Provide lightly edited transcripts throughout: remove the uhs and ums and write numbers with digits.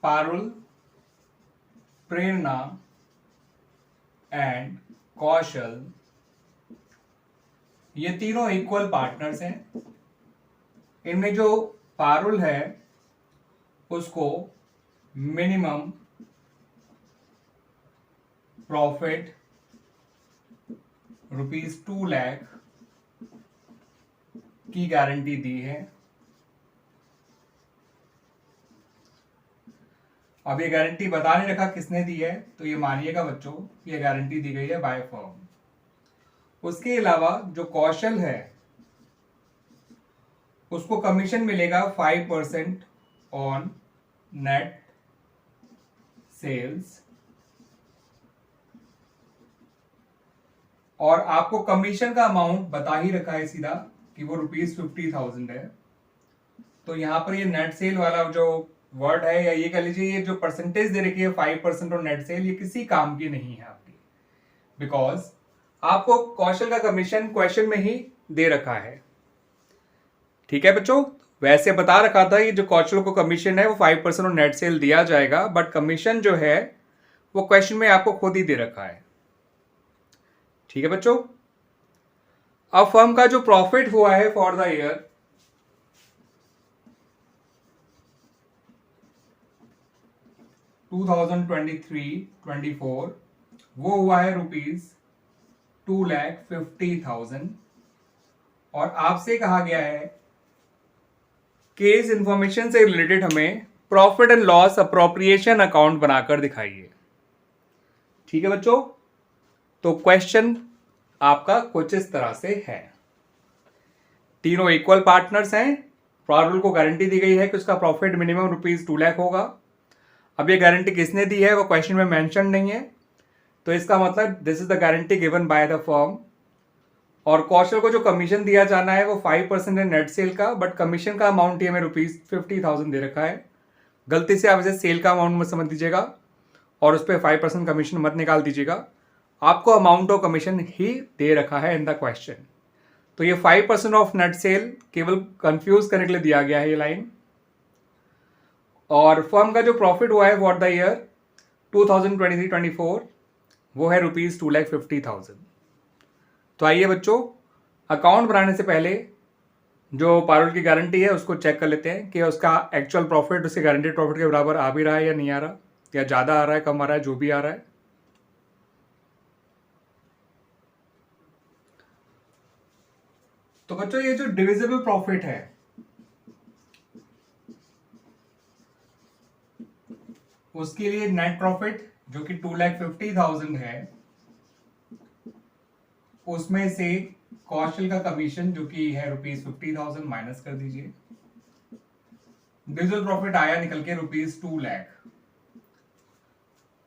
पारुल, प्रेरणा and कौशल, ये तीनों equal partners हैं। इनमें जो पारुल है उसको मिनिमम प्रॉफिट ₹2 लाख की गारंटी दी है। अब ये गारंटी बता नहीं रखा किसने दी है, तो ये मानिएगा बच्चों, ये गारंटी दी गई है बाय फर्म। उसके अलावा जो कौशल है उसको कमीशन मिलेगा 5% ऑन नेट सेल्स, और आपको कमीशन का अमाउंट बता ही रखा है सीधा कि वो ₹50,000 है। तो यहां पर ये नेट सेल वाला जो वर्ड है, या ये कह लीजिए ये जो परसेंटेज दे रखी है 5% ऑन नेट सेल, ये किसी काम की नहीं है आपकी, बिकॉज आपको कौशल का कमीशन क्वेश्चन में ही दे रखा है। ठीक है बच्चों, वैसे बता रखा था ये जो कौशल को कमीशन है वो 5% ऑन नेट सेल दिया जाएगा, बट कमीशन जो है वो क्वेश्चन में आपको खुद ही दे रखा है। ठीक है बच्चों, अब फर्म का जो प्रॉफिट हुआ है फॉर द ईयर 2023-24 वो हुआ है ₹2,50,000, और आपसे कहा गया है कि इस इंफॉर्मेशन से रिलेटेड हमें profit and loss appropriation account बनाकर दिखाइए। ठीक है बच्चों, तो क्वेश्चन आपका कुछ इस तरह से है। तीनों इक्वल पार्टनर्स हैं, पारुल को गारंटी दी गई है कि उसका प्रॉफिट मिनिमम ₹2 लाख होगा। अब ये गारंटी किसने दी है वो क्वेश्चन में मेंशन नहीं है, तो इसका मतलब this is the guarantee given by the firm. और कौशल को जो कमीशन दिया जाना है वो 5% है नेट सेल का, बट कमीशन का अमाउंट ही हमें ₹50,000 दे रखा है। गलती से आप इसे सेल का अमाउंट मत समझ दीजिएगा और उस पर 5% कमीशन मत निकाल दीजिएगा, आपको अमाउंट ऑफ कमीशन ही दे रखा है इन द क्वेश्चन। तो ये 5% ऑफ नेट सेल केवल कंफ्यूज करने के लिए दिया गया है ये लाइन। और फर्म का जो प्रॉफिट हुआ है फॉर द ईयर 2023-24 वो है ₹2,50,000। तो आइए बच्चों, अकाउंट बनाने से पहले जो पारुल की गारंटी है उसको चेक कर लेते हैं कि उसका एक्चुअल प्रॉफिट उसके गारंटेड प्रॉफिट के बराबर आ भी रहा है या नहीं आ रहा, या ज़्यादा आ रहा है, कम आ रहा है, जो भी आ रहा है। तो बच्चों ये जो डिविजिबल प्रॉफिट है उसके लिए नेट प्रॉफिट जो कि 2,50,000 है, उसमें से कौशल का कमीशन जो कि है ₹50,000 माइनस कर दीजिए। डिविजिबल प्रॉफिट आया निकल के ₹2 लाख।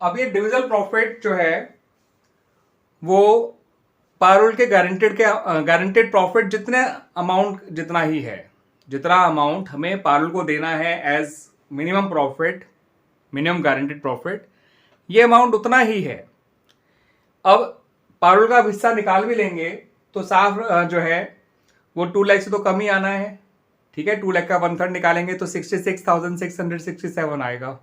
अब ये डिविजिबल प्रॉफिट जो है वो पारुल के गारंटेड प्रॉफिट जितने अमाउंट जितना ही है, जितना अमाउंट हमें पारुल को देना है as minimum profit, minimum guaranteed profit, ये अमाउंट उतना ही है। अब पारुल का हिस्सा निकाल भी लेंगे तो साफ जो है वो 2 लाख से तो कम ही आना है। ठीक है, 2 लाख का 1/3 निकालेंगे तो 66,667 आएगा।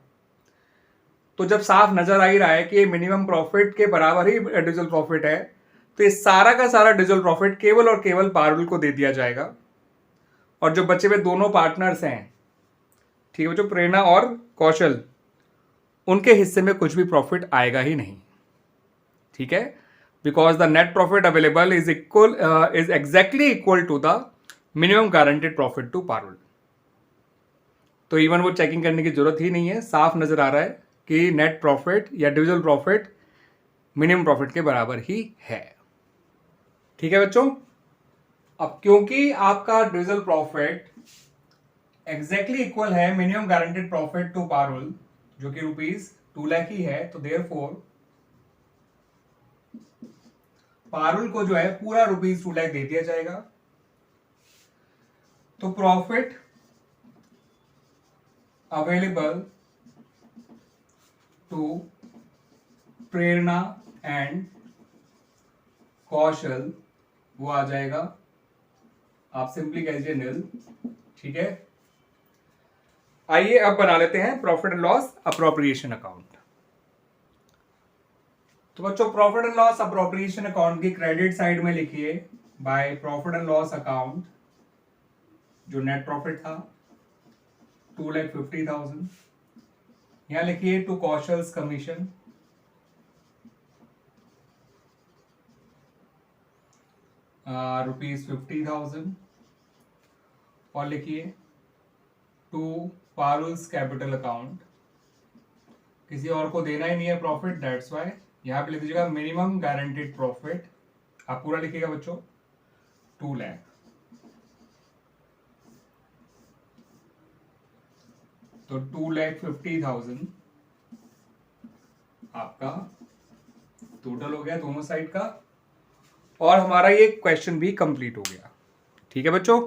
तो जब साफ नजर आ ही रहा है कि ये मिनिमम प्रॉफिट के बराबर ही डिविजिबल प्रॉफिट है, तो ये सारा का सारा डिविजिबल प्रॉफिट केवल और केवल पारुल को दे दिया जाएगा। और जो बचे हुए दोनों पार्टनर्स हैं, ठीक है, जो प्रेरणा और कौशल, उनके हिस्से में कुछ भी प्रॉफिट आएगा ही नहीं। ठीक है, because the net profit available is exactly equal to the minimum guaranteed profit to Parul. तो इवन वो चेकिंग करने की जरूरत ही नहीं है, साफ नजर आ रहा है कि नेट प्रॉफिट या डिविजिबल प्रॉफिट मिनिमम प्रॉफिट के बराबर ही है। ठीक है बच्चों, अब क्योंकि आपका डिविजिबल प्रॉफिट एग्जैक्टली इक्वल है minimum guaranteed profit to Parul जो कि ₹2 लाख ही है, तो देयरफॉर पारुल को जो है पूरा ₹2 लाख दे दिया जाएगा। तो profit available to Prerna and Kaushal वो आ जाएगा, आप सिंपली कह दीजिए निल। ठीक है, आइए अब बना लेते हैं profit and loss appropriation account. तो बच्चों profit and loss appropriation account की क्रेडिट साइड में लिखिए by profit and loss account जो नेट प्रॉफिट था 2,50,000। यहां लिखिए टू कौशल्स कमीशन ₹50,000 और लिखिए टू पारुल्स कैपिटल अकाउंट, किसी और को देना ही नहीं है प्रॉफिट, दैट्स वाई यहां पे लिख दीजिएगा मिनिमम गारंटेड प्रॉफिट। आप पूरा लिखिएगा बच्चों 2 लाख। तो 2,50,000 आपका टोटल हो गया दोनों साइड का, और हमारा ये क्वेश्चन भी कंप्लीट हो गया। ठीक है बच्चों।